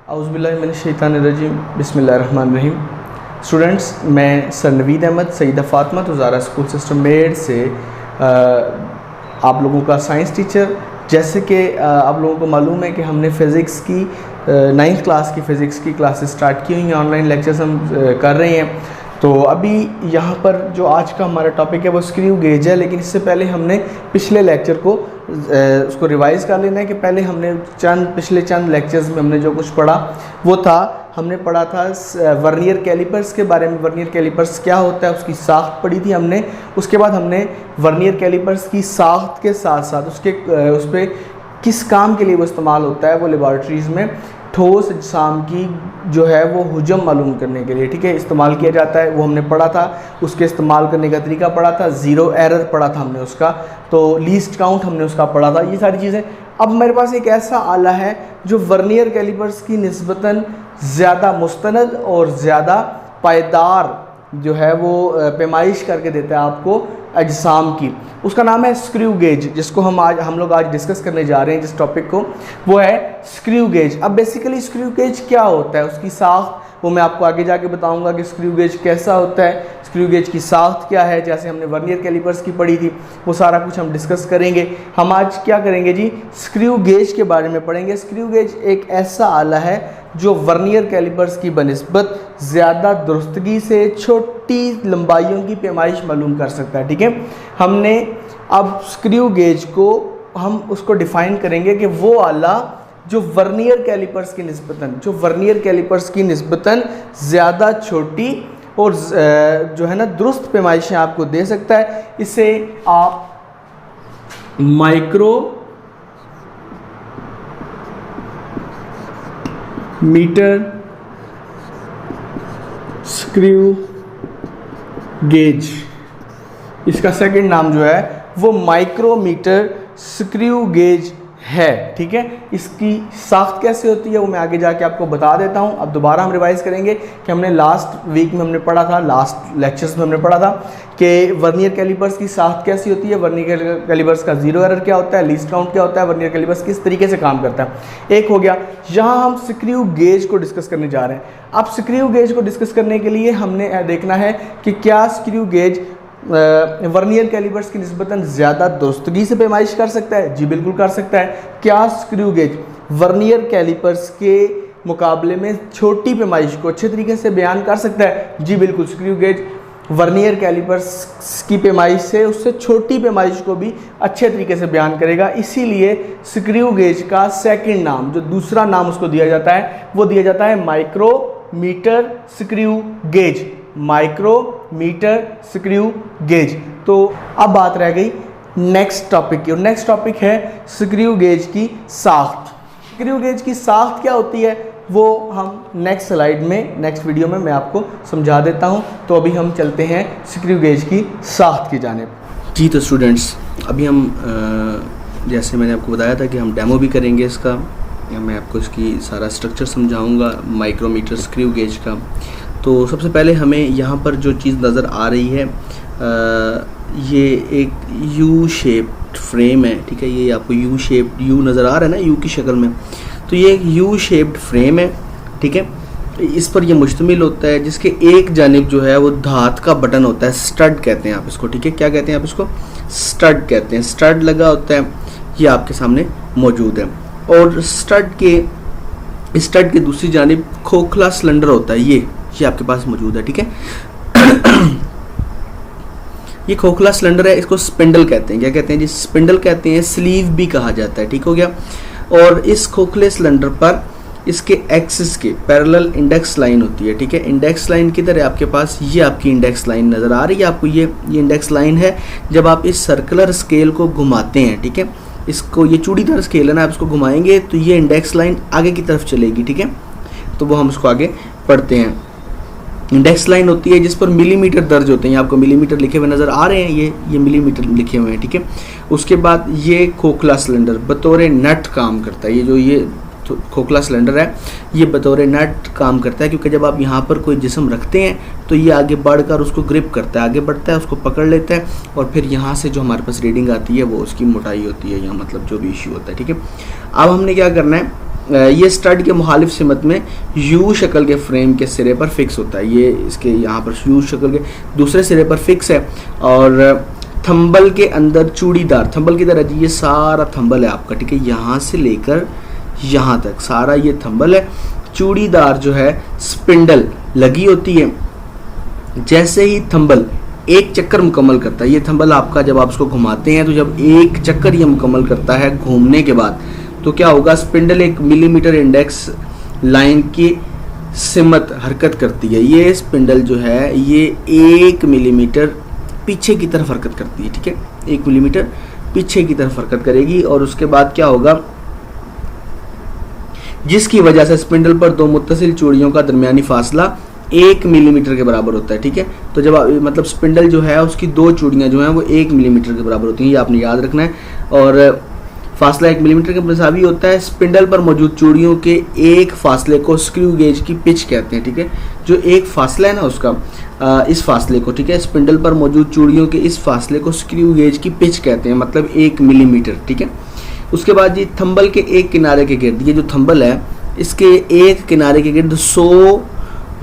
औज़ुबिल्लाहिमिनश्शैतानिर्रजीम बिस्मिल्लाहिर्रहमानिर्रहीम। स्टूडेंट्स, मैं sir Naveed Ahmed Saeeda Fatima Tuzara school system मेड से आप लोगों का साइंस टीचर। जैसे कि आप लोगों को मालूम है कि हमने फ़िज़िक्स की 9th क्लास की फ़िज़िक्स की क्लासेस स्टार्ट की हुई हैं, ऑनलाइन लेक्चर्स हम कर रहे हैं। तो अभी यहाँ पर जो आज का हमारा टॉपिक है वो स्क्रू गेज है, लेकिन इससे पहले हमने पिछले लेक्चर को उसको रिवाइज़ कर लेना है कि पहले हमने पिछले चंद लेक्चर्स में हमने जो कुछ पढ़ा वो था, हमने पढ़ा था वर्नियर कैलिपर्स के बारे में। वर्नियर कैलिपर्स क्या होता है उसकी साख्त पढ़ी थी हमने। उसके बाद हमने वर्नियर कैलिपर्स की साख्त के साथ साथ उस पर किस काम के लिए वो इस्तेमाल होता है, वो लेबॉरेटरीज़ में ठोस अजसाम की जो है वो हुजम मालूम करने के लिए, ठीक है, इस्तेमाल किया जाता है, वो हमने पढ़ा था। उसके इस्तेमाल करने का तरीका पढ़ा था, ज़ीरो एरर पढ़ा था हमने उसका, तो लीस्ट काउंट हमने उसका पढ़ा था, ये सारी चीज़ें। अब मेरे पास एक ऐसा आला है जो वर्नियर कैलिपर्स की निस्बतन ज़्यादा मुस्तनद और ज़्यादा पायदार जो है वो पैमाइश करके देता है आपको अजसाम की। उसका नाम है स्क्रू गेज, जिसको हम लोग आज डिस्कस करने जा रहे हैं। जिस टॉपिक को वो है स्क्रू गेज। अब बेसिकली स्क्रू गेज क्या होता है, उसकी साख्त वो मैं आपको आगे जाके बताऊंगा कि स्क्रू गेज कैसा होता है, स्क्रू गेज की साख्त क्या है। जैसे हमने वर्नियर कैलिपर्स की पढ़ी थी वो सारा कुछ हम डिस्कस करेंगे। हम आज क्या करेंगे जी, स्क्रू गेज के बारे में पढ़ेंगे। स्क्रू गेज एक ऐसा आला है जो वर्नियर कैलिपर्स की बनिस्बत ज़्यादा दुरुस्तगी से छोटी लंबाइयों की पैमाइश मालूम कर सकता है, ठीक है। हमने अब स्क्रू गेज को हम उसको डिफ़ाइन करेंगे कि वो आला जो वर्नियर कैलिपर्स की निस्बतन ज़्यादा छोटी और जो है ना दुरुस्त पैमाइशें आपको दे सकता है। इसे आप माइक्रो मीटर स्क्रू गेज, इसका सेकंड नाम जो है वो माइक्रोमीटर स्क्रू गेज है, ठीक है। इसकी साख्त कैसे होती है वो मैं आगे जाके आपको बता देता हूँ। अब दोबारा हम रिवाइज़ करेंगे कि हमने लास्ट वीक में हमने पढ़ा था, लास्ट लेक्चर्स में हमने पढ़ा था कि वर्नियर कैलिपर्स की साख्त कैसी होती है, वर्नियर कैलिपर्स का ज़ीरो एरर क्या होता है, लीस्ट काउंट क्या होता है, वर्नियर कैलिपर्स किस तरीके से काम करता है। एक हो गया। यहाँ हम स्क्रू गेज को डिस्कस करने जा रहे हैं। अब स्क्रू गेज को डिस्कस करने के लिए हमने देखना है कि क्या स्क्रू गेज वर्नियर कैलिपर्स की निस्बतन ज़्यादा दुरुस्तगी से पैमाइश कर सकता है। जी बिल्कुल कर सकता है। क्या स्क्रू गेज वर्नियर कैलिपर्स के मुकाबले में छोटी पैमाइश को अच्छे तरीके से बयान कर सकता है। जी बिल्कुल, स्क्रू गेज वर्नियर कैलिपर्स की पैमाइश से उससे छोटी पैमाइश को भी अच्छे तरीके से बयान करेगा। इसीलिए स्क्रू गेज का सेकंड नाम, जो दूसरा नाम उसको दिया जाता है, वो दिया जाता है micrometer screw gauge. Micrometer screw gauge. तो अब बात रह गई नेक्स्ट टॉपिक की, और नेक्स्ट टॉपिक है स्क्रू गेज की साख्त। स्क्रू गेज की साख्त क्या होती है वो हम नेक्स्ट स्लाइड में, नेक्स्ट वीडियो में मैं आपको समझा देता हूं। तो अभी हम चलते हैं स्क्रू गेज की साख्त की जानिब। जी तो स्टूडेंट्स, अभी हम जैसे मैंने आपको बताया था कि हम डेमो भी करेंगे इसका, या मैं आपको इसकी सारा स्ट्रक्चर समझाऊंगा माइक्रोमीटर स्क्रू गेज का। तो सबसे पहले हमें यहाँ पर जो चीज़ नज़र आ रही है ये एक यू शेप्ड फ्रेम है, ठीक है। ये आपको यू शेप्ड यू नज़र आ रहा है ना, यू की शक्ल में। तो ये एक यू शेप्ड फ्रेम है, ठीक है। इस पर ये मुश्तमिल होता है, जिसके एक जानिब जो है वो धात का बटन होता है, स्टड कहते हैं आप इसको, ठीक है। क्या कहते हैं आप इसको? स्टड कहते हैं। स्टड लगा होता है, ये आपके सामने मौजूद है। और स्टड के दूसरी जानिब खोखला सिलेंडर होता है, ये आपके पास मौजूद है, ठीक है। ये खोखला सिलेंडर है, इसको स्पिंडल कहते हैं। क्या कहते हैं जी? स्पिंडल कहते हैं, स्लीव भी कहा जाता है, ठीक हो गया। और इस खोखले सिलेंडर पर इसके एक्सिस के पैरेलल इंडेक्स लाइन होती है, ठीक है। इंडेक्स लाइन किधर है आपके पास? ये आपकी इंडेक्स लाइन नज़र आ रही है आपको, ये इंडेक्स लाइन है। जब आप इस सर्कुलर स्केल को घुमाते हैं, ठीक है, इसको, ये चूड़ीदार स्केल है ना, आप इसको घुमाएंगे तो ये इंडेक्स लाइन आगे की तरफ चलेगी, ठीक है। तो वो हम इसको आगे पढ़ते हैं। इंडेक्स लाइन होती है जिस पर मिलीमीटर दर्ज होते हैं, आपको मिलीमीटर लिखे हुए नज़र आ रहे हैं, ये मिलीमीटर लिखे हुए हैं, ठीक है। उसके बाद ये खोखला सिलेंडर बतौर नट काम करता है। ये जो ये खोखला सिलेंडर है ये बतौर नट काम करता है, क्योंकि जब आप यहाँ पर कोई जिस्म रखते हैं तो ये आगे बढ़कर उसको ग्रिप करता है, आगे बढ़ता है, उसको पकड़ लेता है, और फिर यहाँ से जो हमारे पास रीडिंग आती है वो उसकी मोटाई होती है, या मतलब जो भी इश्यू होता है, ठीक है। अब हमने क्या करना है, ये स्टड के मुखालिफ सिमत में यू शक्ल के फ्रेम के सिरे पर फिक्स होता है। ये इसके यहाँ पर यू शक्ल के दूसरे सिरे पर फिक्स है और थंबल के अंदर चूड़ीदार, थंबल की तरह ये सारा थंबल है आपका, ठीक है, यहाँ से लेकर यहाँ तक सारा ये थंबल है। चूड़ीदार जो है स्पिंडल लगी होती है। जैसे ही थंबल एक चक्कर मुकम्मल करता है, ये थंबल आपका जब आप इसको घुमाते हैं तो जब एक चक्कर ये मुकम्मल करता है घूमने के बाद, तो क्या होगा, स्पिंडल 1 मिलीमीटर इंडेक्स लाइन की सिमत हरकत करती है। ये स्पिंडल जो है ये 1 मिलीमीटर पीछे की तरफ हरकत करती है, ठीक है, 1 मिलीमीटर पीछे की तरफ हरकत करेगी और उसके बाद क्या होगा, जिसकी वजह से स्पिंडल पर दो मुत्तसिल चूड़ियों का दरमियानी फासला 1 मिलीमीटर के बराबर होता है, ठीक है। तो जब मतलब स्पिंडल जो है उसकी दो चूड़ियाँ जो हैं वो 1 मिलीमीटर के बराबर होती हैं, ये आपने याद रखना है। और फासला 1 मिलीमीटर के मुसावी होता है। स्पिंडल पर मौजूद चूड़ियों के एक फासले को स्क्रू गेज की पिच कहते हैं, ठीक है। जो एक फासला है ना उसका, इस फासले को, ठीक है, स्पिंडल पर मौजूद चूड़ियों के इस फासले को स्क्रू गेज की पिच कहते हैं, मतलब 1 मिलीमीटर, ठीक है। उसके बाद ये थंबल के एक किनारे के गिर्द, ये जो थंबल है इसके एक किनारे के गिर्द 100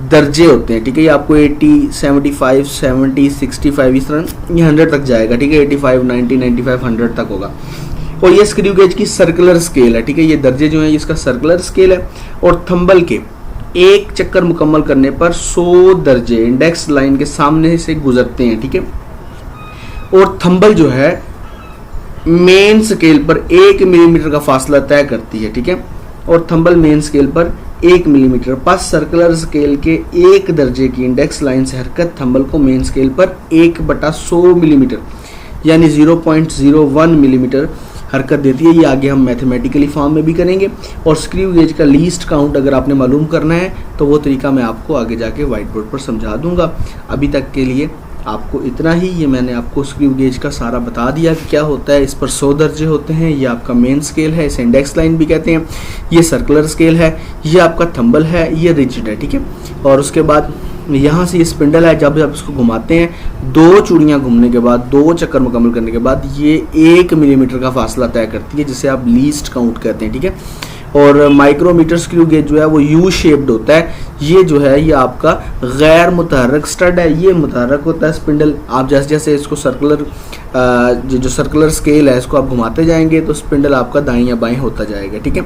दर्जे होते हैं, ठीक है। ये आपको 80, 75, 70, 65 इस तरह ये 100 तक जाएगा, ठीक है। 85, 90, 95, 100 तक होगा। और ये स्क्रू गेज की सर्कुलर स्केल है, ठीक है। ये दर्जे जो हैं इसका सर्कुलर स्केल है और थंबल के एक चक्कर मुकम्मल करने पर 100 दर्जे इंडेक्स लाइन के सामने से गुजरते हैं, ठीक है। और थंबल जो है मेन स्केल पर 1 मिलीमीटर का फासला तय करती है, ठीक है। और थंबल मेन स्केल पर 1 मिलीमीटर पर सर्कुलर स्केल के एक दर्जे की इंडेक्स लाइन से हरकत थंबल को मेन स्केल पर 1/100 मिलीमीटर यानी 0.01 मिलीमीटर हरकत देती है। ये आगे हम मैथमेटिकली फॉर्म में भी करेंगे। और स्क्रू गेज का लीस्ट काउंट अगर आपने मालूम करना है तो वो तरीका मैं आपको आगे जाके वाइट बोर्ड पर समझा दूंगा। अभी तक के लिए आपको इतना ही। ये मैंने आपको स्क्रू गेज का सारा बता दिया कि क्या होता है। इस पर 100 दर्जे होते हैं। ये आपका मेन स्केल है, इसे इंडेक्स लाइन भी कहते हैं। ये सर्कुलर स्केल है, ये आपका थंबल है, ये रिजिड है, ठीक है। और उसके बाद यहाँ से ये स्पिंडल है। जब आप इसको घुमाते हैं, 2 चूड़ियाँ घूमने के बाद, 2 चक्कर मुकम्मल करने के बाद ये 1 मिलीमीटर का फासला तय करती है, जिसे आप लीस्ट काउंट कहते हैं, ठीक है। और माइक्रोमीटर स्क्रू गेज जो है वो यू शेप्ड होता है। ये जो है ये आपका गैर मुतहर्रक स्टड है। ये मुतहर्रक होता है स्पिंडल। आप जैसे जैसे इसको सर्कुलर जो सर्कुलर स्केल है इसको आप घुमाते जाएंगे तो स्पिंडल आपका दाएं या बाएं होता जाएगा, ठीक है।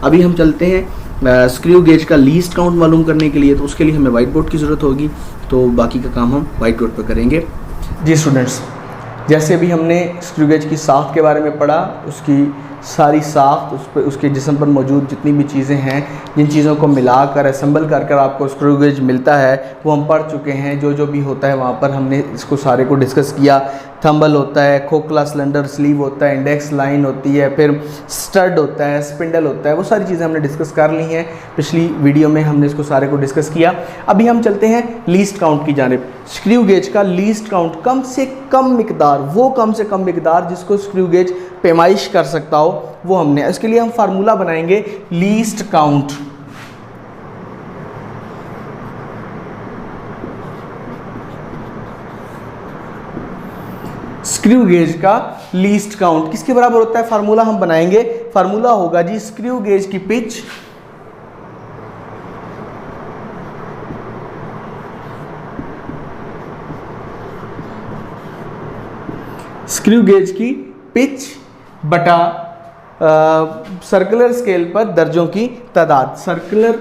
अभी हम चलते हैं स्क्रू गेज का लीस्ट काउंट मालूम करने के लिए। तो उसके लिए हमें वाइट बोर्ड की ज़रूरत होगी, तो बाकी का काम हम वाइट बोर्ड पर करेंगे। जी स्टूडेंट्स, जैसे अभी हमने स्क्रू गेज की साख्त के बारे में पढ़ा, उसकी सारी साख्त, उस पर उसके जिस्म पर मौजूद जितनी भी चीज़ें हैं, जिन चीज़ों को मिलाकर असेंबल कर आपको स्क्रू गेज मिलता है वो हम पढ़ चुके हैं। जो जो भी होता है वहाँ पर हमने इसको सारे को डिस्कस किया। थंबल होता है, खोखला सिलेंडर स्लीव होता है, इंडेक्स लाइन होती है, फिर स्टड होता है, स्पिंडल होता है, वो सारी चीज़ें हमने डिस्कस कर ली हैं। पिछली वीडियो में हमने इसको सारे को डिस्कस किया। अभी हम चलते हैं लीस्ट काउंट की जानिब। स्क्रू गेज का लीस्ट काउंट, कम से कम मिकदार, वो कम से कम मिकदार जिसको स्क्रू गेज पैमाइश कर सकता हो, वो हमने, इसके लिए हम फार्मूला बनाएंगे लीस्ट काउंट। स्क्रू गेज का लीस्ट काउंट किसके बराबर होता है? फार्मूला हम बनाएंगे। फार्मूला होगा जी स्क्रू गेज की पिच बटा सर्कुलर स्केल पर दर्जों की तादाद। सर्कुलर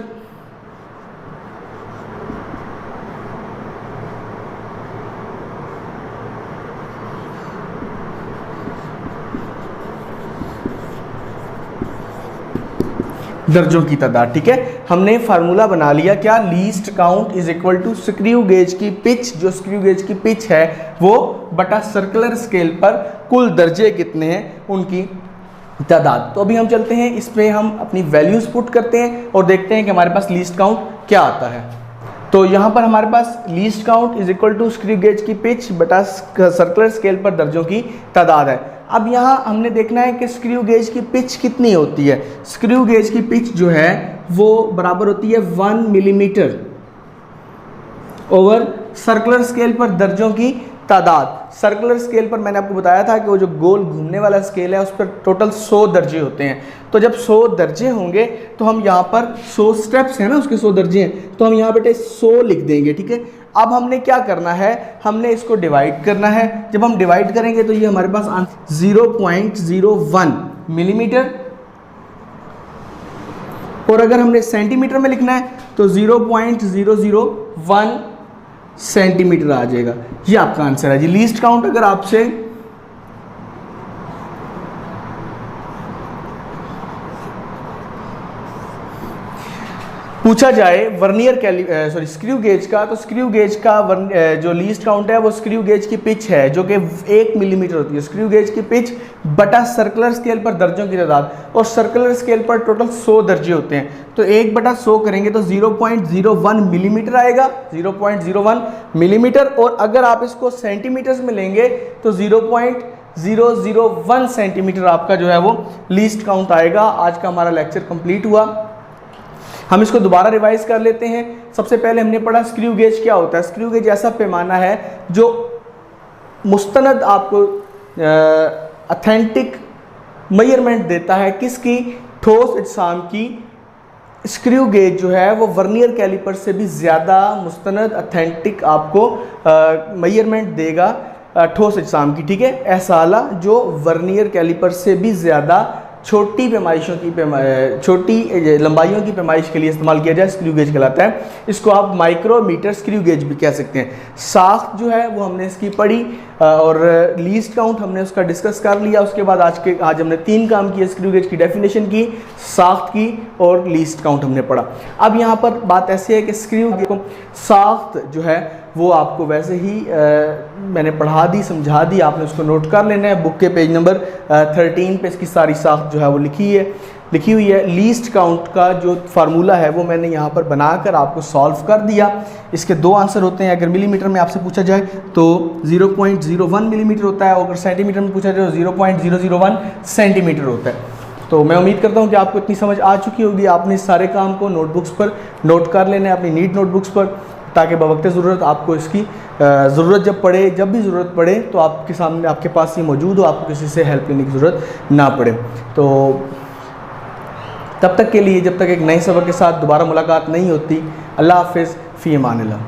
दर्जों की तादाद, ठीक है। हमने फार्मूला बना लिया क्या? Least count is equal to screw gauge की पिच, जो स्क्रू गेज की पिच है वो बटा सर्कुलर स्केल पर कुल दर्जे कितने हैं उनकी तादाद। तो अभी हम चलते हैं, इसमें हम अपनी वैल्यूज पुट करते हैं और देखते हैं कि हमारे पास लीस्ट काउंट क्या आता है। तो यहाँ पर हमारे पास least count is equal to screw gauge की पिच बटा सर्कुलर स्केल पर दर्जों की तादाद है। अब यहाँ हमने देखना है कि स्क्रू गेज की पिच कितनी होती है। स्क्रू गेज की पिच जो है वो बराबर होती है 1 मिलीमीटर ओवर सर्कुलर स्केल पर दर्जों की तादाद। सर्कुलर स्केल पर मैंने आपको बताया था कि वो जो गोल घूमने वाला स्केल है उस पर टोटल 100 दर्जे होते हैं। तो जब 100 दर्जे होंगे तो हम यहाँ पर 100 स्टेप्स हैं ना, उसके 100 दर्जे हैं, तो हम यहाँ बेटे 100 लिख देंगे, ठीक है। अब हमने क्या करना है, हमने इसको डिवाइड करना है। जब हम डिवाइड करेंगे तो ये हमारे पास 0.01 मिलीमीटर, और अगर हमने सेंटीमीटर में लिखना है तो 0.001 सेंटीमीटर आ जाएगा। ये आपका आंसर है जी। लीस्ट काउंट अगर आपसे पूछा जाए वर्नियर स्क्रू गेज का, तो स्क्रू गेज का जो लीस्ट काउंट है वो स्क्रू गेज की पिच है जो कि 1 मिलीमीटर होती है। स्क्रू गेज की पिच बटा सर्कुलर स्केल पर दर्जों की तादाद, और सर्कुलर स्केल पर टोटल 100 दर्जे होते हैं, तो 1/100 करेंगे तो 0.01 मिलीमीटर आएगा, 0.01 मिलीमीटर। और अगर आप इसको सेंटीमीटर्स में लेंगे तो 0.001 सेंटीमीटर आपका जो है वो लीस्ट काउंट आएगा। आज का हमारा लेक्चर कंप्लीट हुआ। हम इसको दोबारा रिवाइज कर लेते हैं। सबसे पहले हमने पढ़ा स्क्रू गेज क्या होता है। स्क्रू गेज ऐसा पैमाना है जो मुस्तनद आपको ऑथेंटिक मेजरमेंट देता है किसकी, ठोस अजसाम की। स्क्रू गेज जो है वो वर्नियर कैलिपर से भी ज़्यादा मुस्तनद ऑथेंटिक आपको मेजरमेंट देगा ठोस अजसाम की, ठीक है। ऐसा आला जो वर्नियर कैलिपर से भी ज़्यादा छोटी पैमाइशों की छोटी लंबाइयों की पैमाइश के लिए इस्तेमाल किया जाए, स्क्रू गेज कहलाता है। इसको आप माइक्रोमीटर स्क्रू गेज भी कह सकते हैं। साख्त जो है वो हमने इसकी पढ़ी और लीस्ट काउंट हमने उसका डिस्कस कर लिया। उसके बाद आज हमने 3 काम किए, स्क्रू गेज की डेफिनेशन की, साख्त की और लीस्ट काउंट हमने पढ़ा। अब यहाँ पर बात ऐसी है कि स्क्रू गेज को साख्त जो है वो आपको वैसे ही मैंने पढ़ा दी, समझा दी, आपने उसको नोट कर लेना है। बुक के पेज नंबर 13 पे इसकी सारी साख्त जो है वो लिखी हुई है। लीस्ट काउंट का जो फार्मूला है वो मैंने यहाँ पर बनाकर आपको सॉल्व कर दिया। इसके 2 आंसर होते हैं। अगर मिलीमीटर में आपसे पूछा जाए तो 0.01 मिलीमीटर होता है, और अगर सेंटीमीटर में पूछा जाए तो 0.001 सेंटीमीटर होता है। तो मैं उम्मीद करता हूँ कि आपको इतनी समझ आ चुकी होगी। आपने इस सारे काम को नोटबुक्स पर नोट कर लेना है, अपनी नीट नोटबुक्स पर, ताकि बवक्त ज़रूरत आपको इसकी ज़रूरत जब भी ज़रूरत पड़े तो आपके सामने आपके पास ये मौजूद हो, आपको किसी से हेल्प लेने की ज़रूरत ना पड़े। तो तब तक के लिए, जब तक एक नए सबक के साथ दोबारा मुलाकात नहीं होती, अल्लाह हाफ़िज़, फ़ी अमानिल्लाह।